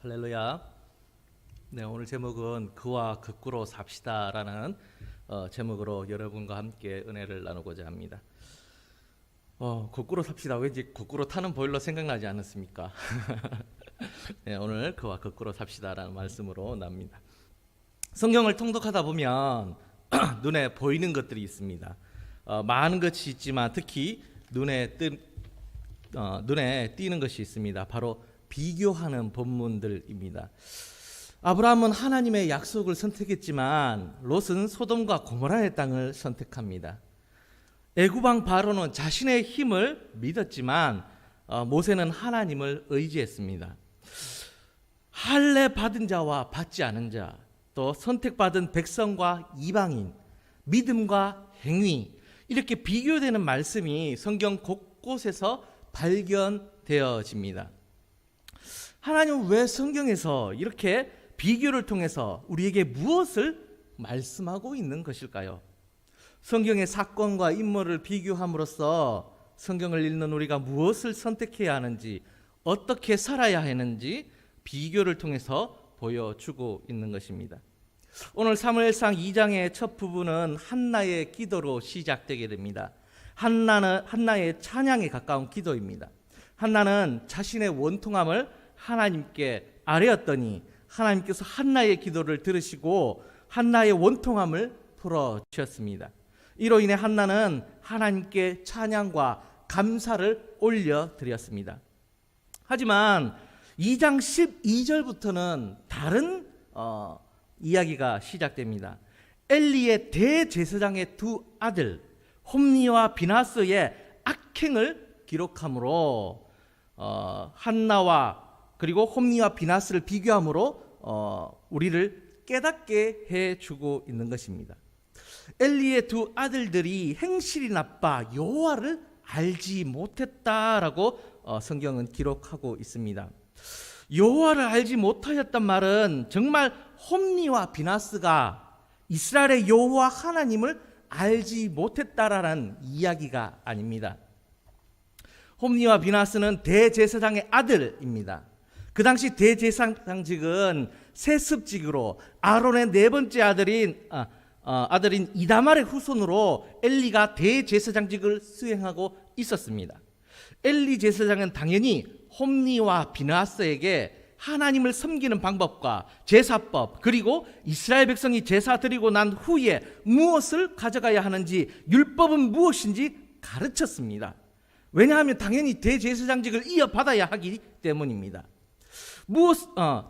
할렐루야. 네, 오늘 제목은 그와 거꾸로 삽시다라는 제목으로 여러분과 함께 은혜를 나누고자 합니다. 거꾸로 삽시다. 왠지 거꾸로 타는 보일러 생각나지 않습니까? 네, 오늘 그와 거꾸로 삽시다라는 말씀으로 납니다. 성경을 통독하다 보면 눈에 보이는 것들이 있습니다. 많은 것이 있지만 특히 눈에 띄는 것이 있습니다. 바로 비교하는 본문들입니다. 아브라함은 하나님의 약속을 선택했지만 롯은 소돔과 고모라의 땅을 선택합니다. 애굽왕 바로는 자신의 힘을 믿었지만 모세는 하나님을 의지했습니다. 할례 받은 자와 받지 않은 자, 또 선택받은 백성과 이방인, 믿음과 행위, 이렇게 비교되는 말씀이 성경 곳곳에서 발견되어집니다. 하나님은 왜 성경에서 이렇게 비교를 통해서 우리에게 무엇을 말씀하고 있는 것일까요? 성경의 사건과 인물을 비교함으로써 성경을 읽는 우리가 무엇을 선택해야 하는지, 어떻게 살아야 하는지 비교를 통해서 보여주고 있는 것입니다. 오늘 사무엘상 2장의 첫 부분은 한나의 기도로 시작되게 됩니다. 한나의 찬양에 가까운 기도입니다. 한나는 자신의 원통함을 하나님께 아뢰었더니 하나님께서 한나의 기도를 들으시고 한나의 원통함을 풀어주셨습니다. 이로 인해 한나는 하나님께 찬양과 감사를 올려드렸습니다. 하지만 2장 12절부터는 다른 이야기가 시작됩니다. 엘리의 대제사장의 두 아들 홈니와 비나스의 악행을 기록함으로 한나와 그리고 홈니와 비나스를 비교함으로 우리를 깨닫게 해주고 있는 것입니다. 엘리의 두 아들들이 행실이 나빠 여호와를 알지 못했다라고 성경은 기록하고 있습니다. 여호와를 알지 못하였단 말은 정말 홈니와 비나스가 이스라엘의 여호와 하나님을 알지 못했다라는 이야기가 아닙니다. 홈니와 비나스는 대제사장의 아들입니다. 그 당시 대제사장직은 세습직으로 아론의 네 번째 아들인 이다말의 후손으로 엘리가 대제사장직을 수행하고 있었습니다. 엘리 제사장은 당연히 홈니와 비나스에게 하나님을 섬기는 방법과 제사법, 그리고 이스라엘 백성이 제사 드리고 난 후에 무엇을 가져가야 하는지, 율법은 무엇인지 가르쳤습니다. 왜냐하면 당연히 대제사장직을 이어받아야 하기 때문입니다.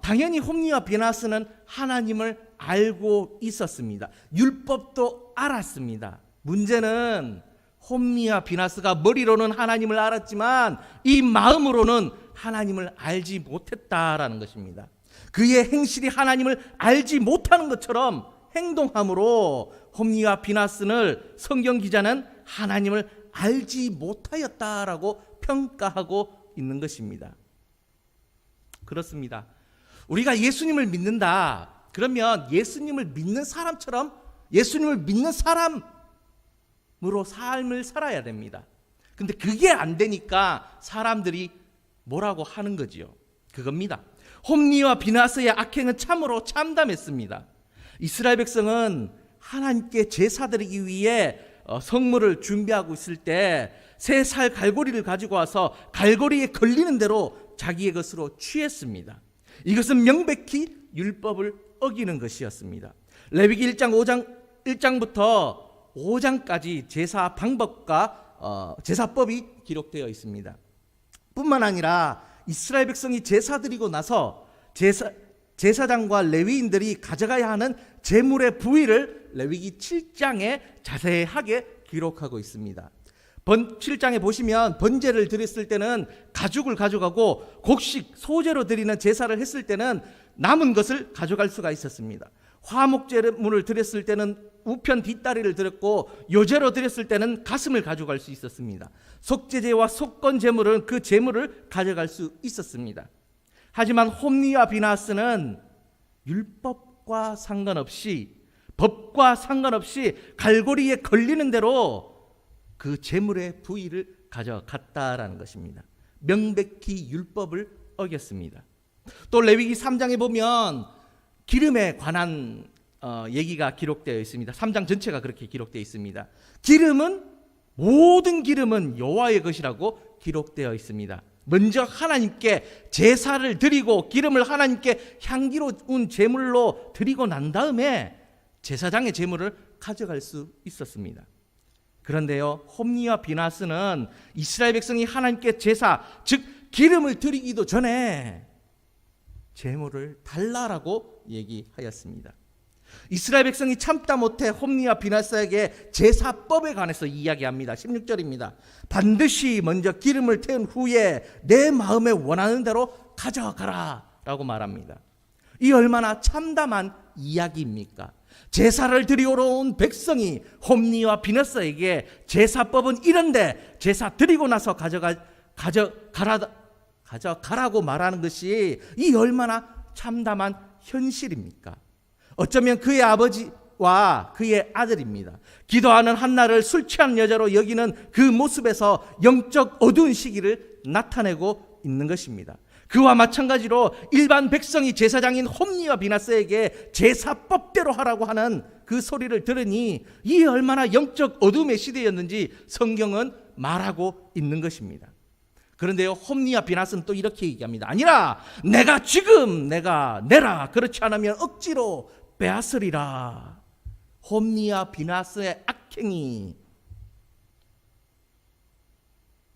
당연히 홈니와 비나스는 하나님을 알고 있었습니다. 율법도 알았습니다. 문제는 홈니와 비나스가 머리로는 하나님을 알았지만 이 마음으로는 하나님을 알지 못했다라는 것입니다. 그의 행실이 하나님을 알지 못하는 것처럼 행동함으로 홈니와 비나스는 성경 기자는 하나님을 알지 못하였다라고 평가하고 있는 것입니다. 그렇습니다. 우리가 예수님을 믿는다. 그러면 예수님을 믿는 사람처럼 예수님을 믿는 사람으로 삶을 살아야 됩니다. 근데 그게 안 되니까 사람들이 뭐라고 하는 거지요. 그겁니다. 홈니와 비나스의 악행은 참으로 참담했습니다. 이스라엘 백성은 하나님께 제사 드리기 위해 성물을 준비하고 있을 때 새 살 갈고리를 가지고 와서 갈고리에 걸리는 대로 자기의 것으로 취했습니다. 이것은 명백히 율법을 어기는 것이었습니다. 레위기 1장부터 5장까지 제사 방법과 제사법이 기록되어 있습니다. 뿐만 아니라 이스라엘 백성이 제사 드리고 나서 제사장과 레위인들이 가져가야 하는 제물의 부위를 레위기 7장에 자세하게 기록하고 있습니다. 7장에 보시면 번제를 드렸을 때는 가죽을 가져가고 곡식 소제로 드리는 제사를 했을 때는 남은 것을 가져갈 수가 있었습니다. 화목제물을 드렸을 때는 우편 뒷다리를 드렸고 요제로 드렸을 때는 가슴을 가져갈 수 있었습니다. 속죄제와 속건제물은 그 제물을 가져갈 수 있었습니다. 하지만 홈니와 비나스는 율법과 상관없이, 법과 상관없이 갈고리에 걸리는 대로 그 제물의 부위를 가져갔다라는 것입니다. 명백히 율법을 어겼습니다. 또 레위기 3장에 보면 기름에 관한 얘기가 기록되어 있습니다. 3장 전체가 그렇게 기록되어 있습니다. 모든 기름은 여호와의 것이라고 기록되어 있습니다. 먼저 하나님께 제사를 드리고 기름을 하나님께 향기로운 제물로 드리고 난 다음에 제사장의 제물을 가져갈 수 있었습니다. 그런데요, 홈니와 비나스는 이스라엘 백성이 하나님께 제사, 즉 기름을 드리기도 전에 제물을 달라라고 얘기하였습니다. 이스라엘 백성이 참다 못해 홈니와 비나스에게 제사법에 관해서 이야기합니다. 16절입니다. 반드시 먼저 기름을 태운 후에 내 마음에 원하는 대로 가져가라 라고 말합니다. 이 얼마나 참담한 이야기입니까? 제사를 드리러 온 백성이 홈니와 비나스에게 제사법은 이런데 제사 드리고 나서 가져가라고 말하는 것이 이 얼마나 참담한 현실입니까? 어쩌면 그의 아버지와 그의 아들입니다. 기도하는 한나를 술 취한 여자로 여기는 그 모습에서 영적 어두운 시기를 나타내고 있는 것입니다. 그와 마찬가지로 일반 백성이 제사장인 홈니와 비나스에게 제사법대로 하라고 하는 그 소리를 들으니 이 얼마나 영적 어둠의 시대였는지 성경은 말하고 있는 것입니다. 그런데요, 홈니와 비나스는 또 이렇게 얘기합니다. 아니라 내가 내라. 그렇지 않으면 억지로 빼앗으리라. 홈니와 비나스의 악행이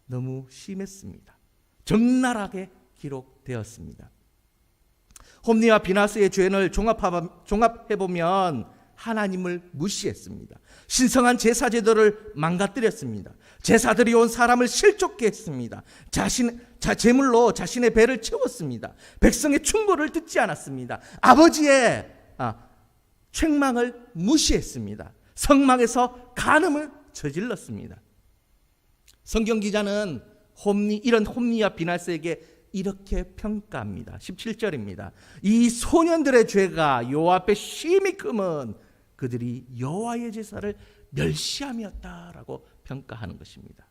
너무 심했습니다. 적나라하게 기록되었습니다. 홈니와 비나스의 죄를 종합해보면 하나님을 무시했습니다. 신성한 제사 제도를 망가뜨렸습니다. 제사들이 온 사람을 실족케 했습니다. 제물로 자신의 배를 채웠습니다. 백성의 충고를 듣지 않았습니다. 아버지의 책망을 무시했습니다. 성막에서 간음을 저질렀습니다. 성경 기자는 이런 홈니와 비나스에게 이렇게 평가합니다. 17절입니다. 이 소년들의 죄가 여호와 앞에 심히 크면 그들이 여호와의 제사를 멸시함이었다라고 평가하는 것입니다.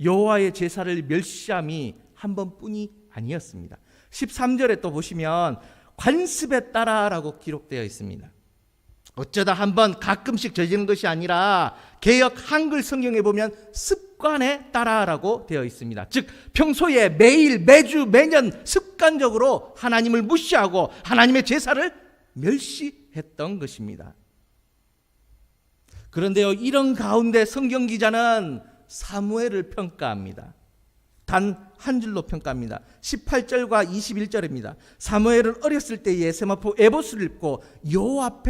여호와의 제사를 멸시함이 한 번뿐이 아니었습니다. 13절에 또 보시면 관습에 따라라고 기록되어 있습니다. 어쩌다 한번 가끔씩 저지른 것이 아니라 개역 한글 성경에 보면 습관에 따라라고 되어 있습니다. 즉 평소에 매일 매주 매년 습관적으로 하나님을 무시하고 하나님의 제사를 멸시했던 것입니다. 그런데요, 이런 가운데 성경 기자는 사무엘을 평가합니다. 단 한 줄로 평가합니다. 18절과 21절입니다. 사무엘은 어렸을 때에 세마포 에봇을 입고 여호와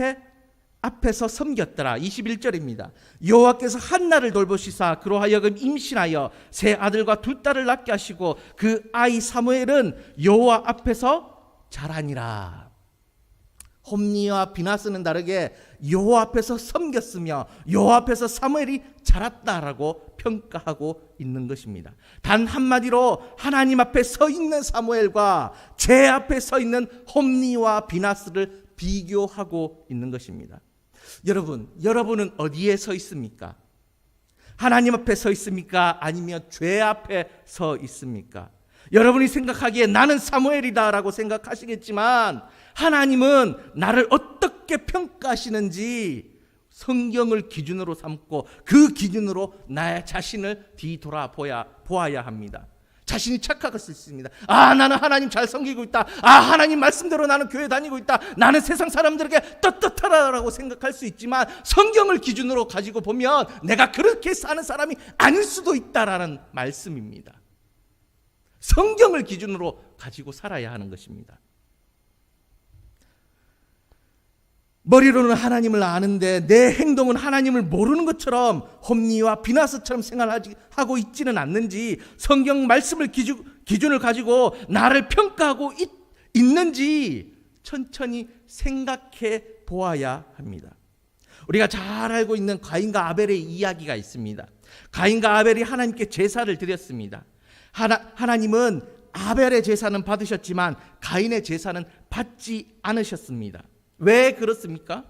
앞에서 섬겼더라. 21절입니다. 여호와께서 한나를 돌보시사 그로 하여금 임신하여 세 아들과 두 딸을 낳게 하시고 그 아이 사무엘은 여호와 앞에서 자라니라. 홈니와 비나스는 다르게 여호와 앞에서 섬겼으며 여호와 앞에서 사무엘이 자랐다라고 평가하고 있는 것입니다. 단 한마디로 하나님 앞에 서 있는 사무엘과 죄 앞에 서 있는 홈니와 비나스를 비교하고 있는 것입니다. 여러분은 어디에 서 있습니까? 하나님 앞에 서 있습니까? 아니면 죄 앞에 서 있습니까? 여러분이 생각하기에 나는 사무엘이다라고 생각하시겠지만 하나님은 나를 어떻게 평가하시는지 성경을 기준으로 삼고 그 기준으로 나의 자신을 뒤돌아보아야 합니다. 자신이 착각할 수 있습니다. 나는 하나님 잘 섬기고 있다. 하나님 말씀대로 나는 교회 다니고 있다. 나는 세상 사람들에게 떳떳하다라고 생각할 수 있지만 성경을 기준으로 가지고 보면 내가 그렇게 사는 사람이 아닐 수도 있다라는 말씀입니다. 성경을 기준으로 가지고 살아야 하는 것입니다. 머리로는 하나님을 아는데 내 행동은 하나님을 모르는 것처럼 홈니와 비나스처럼 생활하고 있지는 않는지 성경 말씀을 기준을 가지고 나를 평가하고 있는지 천천히 생각해 보아야 합니다. 우리가 잘 알고 있는 가인과 아벨의 이야기가 있습니다. 가인과 아벨이 하나님께 제사를 드렸습니다. 하나님은 아벨의 제사는 받으셨지만 가인의 제사는 받지 않으셨습니다. 왜 그렇습니까?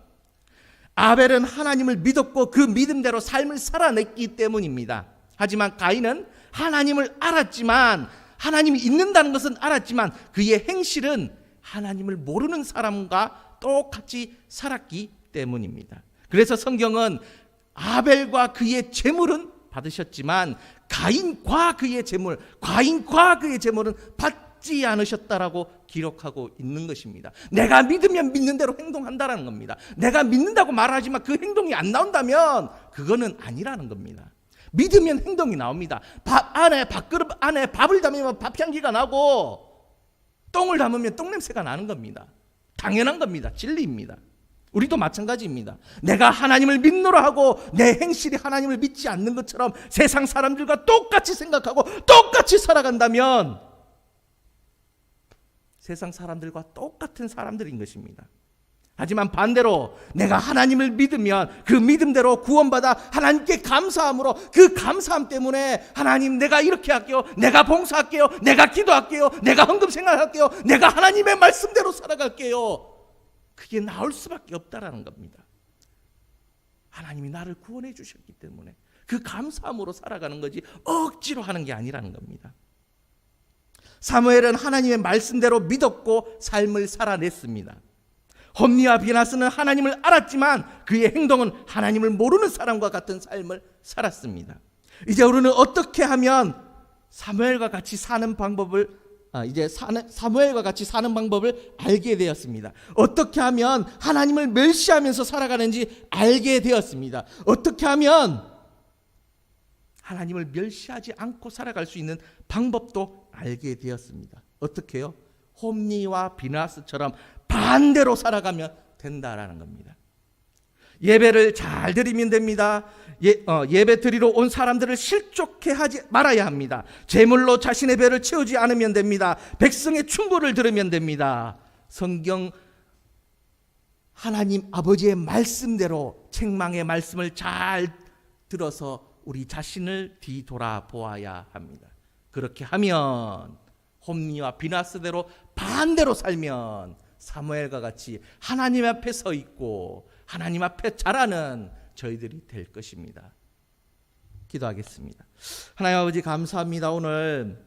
아벨은 하나님을 믿었고 그 믿음대로 삶을 살아냈기 때문입니다. 하지만 가인은 하나님을 알았지만 하나님이 있는다는 것은 알았지만 그의 행실은 하나님을 모르는 사람과 똑같이 살았기 때문입니다. 그래서 성경은 아벨과 그의 제물은 받으셨지만 과인과 그의 제물은 받지 않으셨다라고 기록하고 있는 것입니다. 내가 믿으면 믿는 대로 행동한다라는 겁니다. 내가 믿는다고 말하지만 그 행동이 안 나온다면 그거는 아니라는 겁니다. 믿으면 행동이 나옵니다. 밥그릇 안에 밥을 담으면 밥 향기가 나고 똥을 담으면 똥 냄새가 나는 겁니다. 당연한 겁니다. 진리입니다. 우리도 마찬가지입니다. 내가 하나님을 믿노라 하고 내 행실이 하나님을 믿지 않는 것처럼 세상 사람들과 똑같이 생각하고 똑같이 살아간다면 세상 사람들과 똑같은 사람들인 것입니다. 하지만 반대로 내가 하나님을 믿으면 그 믿음대로 구원받아 하나님께 감사함으로 그 감사함 때문에 하나님 내가 이렇게 할게요, 내가 봉사할게요, 내가 기도할게요, 내가 헌금 생활할게요, 내가 하나님의 말씀대로 살아갈게요, 그게 나올 수밖에 없다라는 겁니다. 하나님이 나를 구원해 주셨기 때문에 그 감사함으로 살아가는 거지 억지로 하는 게 아니라는 겁니다. 사무엘은 하나님의 말씀대로 믿었고 삶을 살아냈습니다. 홈리와 비나스는 하나님을 알았지만 그의 행동은 하나님을 모르는 사람과 같은 삶을 살았습니다. 이제 우리는 어떻게 하면 사무엘과 같이 사는 방법을 알게 되었습니다. 어떻게 하면 하나님을 멸시하면서 살아가는지 알게 되었습니다. 어떻게 하면 하나님을 멸시하지 않고 살아갈 수 있는 방법도 알게 되었습니다. 어떻게요? 홈리와 비나스처럼 반대로 살아가면 된다라는 겁니다. 예배를 잘 드리면 됩니다. 예배 드리러 온 사람들을 실족해 하지 말아야 합니다. 제물로 자신의 배를 채우지 않으면 됩니다. 백성의 충고를 들으면 됩니다. 성경 하나님 아버지의 말씀대로 책망의 말씀을 잘 들어서 우리 자신을 뒤돌아보아야 합니다. 그렇게 하면 홈리와 비나스대로 반대로 살면 사무엘과 같이 하나님 앞에 서 있고 하나님 앞에 자라는 저희들이 될 것입니다. 기도하겠습니다. 하나님 아버지 감사합니다. 오늘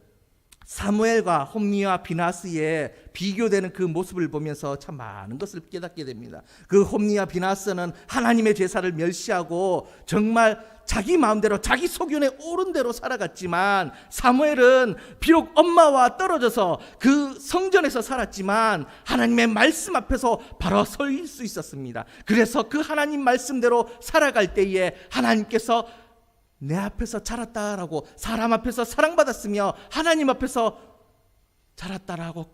사무엘과 홈리와 비나스의 비교되는 그 모습을 보면서 참 많은 것을 깨닫게 됩니다. 그 홈리와 비나스는 하나님의 제사를 멸시하고 정말 자기 마음대로 자기 소견에 옳은 대로 살아갔지만 사무엘은 비록 엄마와 떨어져서 그 성전에서 살았지만 하나님의 말씀 앞에서 바로 설 수 있었습니다. 그래서 그 하나님 말씀대로 살아갈 때에 하나님께서 내 앞에서 자랐다라고, 사람 앞에서 사랑받았으며 하나님 앞에서 자랐다라고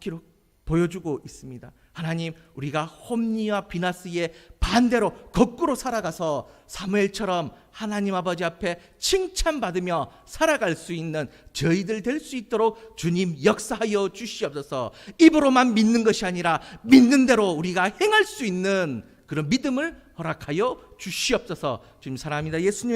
보여주고 있습니다. 하나님, 우리가 홈리와 비나스의 반대로 거꾸로 살아가서 사무엘처럼 하나님 아버지 앞에 칭찬받으며 살아갈 수 있는 저희들 될 수 있도록 주님 역사하여 주시옵소서. 입으로만 믿는 것이 아니라 믿는 대로 우리가 행할 수 있는 그런 믿음을 허락하여 주시옵소서. 주님 사랑합니다. 예수님